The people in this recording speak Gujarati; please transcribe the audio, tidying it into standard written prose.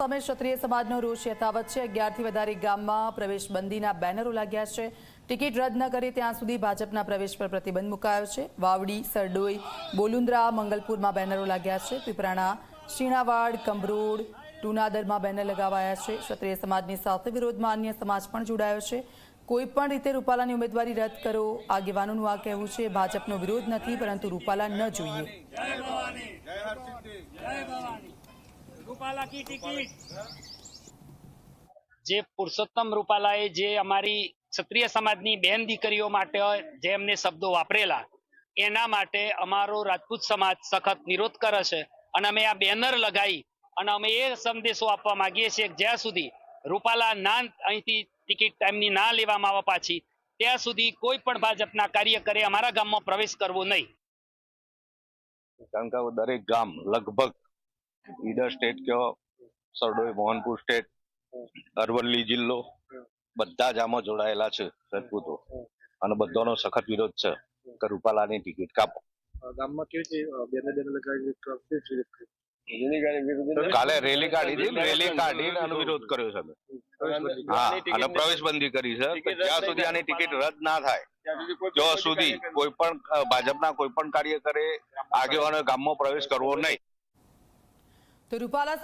સામે ક્ષત્રિય સમાજનો રોષ યથાવત છે। 11થી વધારે ગામમાં પ્રવેશ બંધીના બેનરો લાગ્યા છે। ટિકિટ રદ ન કરે ત્યાં સુધી ભાજપના પ્રવેશ પર પ્રતિબંધ મુકાયો છે। વાવડી, સરડોઈ, બોલુન્દ્રા, મંગલપુરમાં બેનરો લાગ્યા છે। પીપરાણા, શીણાવાડ, કંભરોડ, ટુનાદરમાં બેનર લગાવાયા છે। ક્ષત્રિય સમાજની સાથે વિરોધમાં અન્ય સમાજ પણ જોડાયો છે। કોઈ પણ રીતે રૂપાલાની ઉમેદવારી રદ કરો, આગેવાનોનું આ કહેવું છે। ભાજપનો વિરોધ નથી, પરંતુ રૂપાલા ન જોઈએ। જે પુરુષોત્તમ રૂપાલાએ જે અમારી ક્ષત્રિય સમાજની બેન દીકરીઓ માટે જે એમને શબ્દો વાપરેલા, એના માટે અમારો રાજપૂત સમાજ સખત વિરોધ કરે છે। અને અમે આ બેનર લગાવી અને અમે એ સંદેશો આપવા માંગીએ છીએ કે જ્યાં સુધી રૂપાલા અહીંથી ટિકિટ એમની ના લેવામાં આવે પાછી, ત્યાં સુધી કોઈ પણ ભાજપના કાર્યકરે અમારા ગામમાં પ્રવેશ કરવો નહીં। કારણ કે દરેક ગામ લગભગ ઈડર સ્ટેટ કયો, સરડોઈ, મોહનપુર સ્ટેટ, અરવલ્લી જિલ્લો, બધા જ આમાં જોડાયેલા છે રાજપૂતો, અને બધાનો સખત વિરોધ છે કે રૂપાલાની ટિકિટ કાપો। ગામમાં કાલે રેલી કાઢી હતી, રેલી કાઢીને આનો વિરોધ કર્યો છે। હા, અને પ્રવેશબંધી કરી છે કે જ્યાં સુધી આની ટિકિટ રદ ના થાય ત્યાં સુધી કોઈ પણ ભાજપના કોઈ પણ કાર્યકરે આગેવાનો ગામમાં પ્રવેશ કરવો નહીં। તો રૂપાલા